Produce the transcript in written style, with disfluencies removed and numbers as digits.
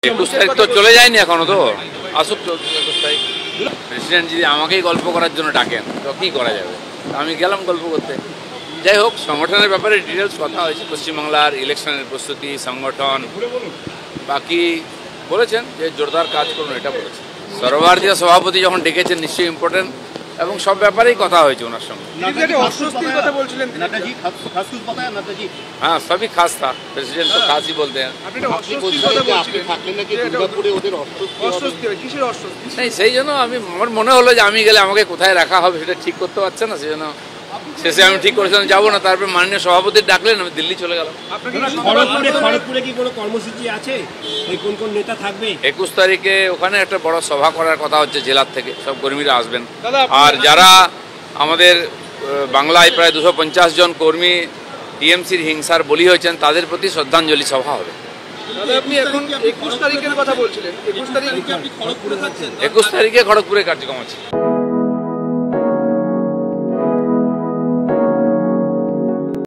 21 তারিখ তো চলে যায়নি এখনো, তো আসুক 21 তারিখ। প্রেসিডেন্ট যদি আমাকেই গল্প করার জন্য ডাকেন তো কী করা যাবে, আমি গেলাম গল্প করতে। যাই হোক, সংগঠনের ব্যাপারে ডিটেলস কথা হয়েছে, পশ্চিমবাংলার ইলেকশনের প্রস্তুতি, সংগঠন, বাকি বলেছেন যে জোরদার কাজ করুন, এটা বলেছেন। সর্বভারতীয় সভাপতি যখন ডেকেছেন নিশ্চয়ই ইম্পর্টেন্ট, এবং সব ব্যাপারেই কথা হয়েছে ওনার সঙ্গে। हाँ सभी खास था, प्रेसिडेंट तो खास ही बोलते हैं। नहीं সেই জন্য আমার মনে হলো যে আমি গেলে আমাকে কোথায় রাখা হবে সেটা ঠিক করতে পারছে না, সেই জন্য শেষে আমি ঠিক করেছিলাম যাবো না। তারপরে মাননীয় সভাপতি ডাকলেন, আমি দিল্লি চলে গেলাম। খড়গপুরে কি কোনো কর্মসূচি আছে? কোন কোন নেতা থাকবে? 21 তারিখে ওখানে একটা বড় সভা করার কথা হচ্ছে, জেলার থেকে সব কর্মীরা আসবেন। আর যারা আমাদের বাংলায় প্রায় 250 জন কর্মী টিএমসির হিংসার বলি হয়েছেন, তাদের প্রতি শ্রদ্ধাঞ্জলি সভা হবে। 21 তারিখের কথা বলছিলেন, 21 তারিখে খড়গপুরে কার্যক্রম আছে।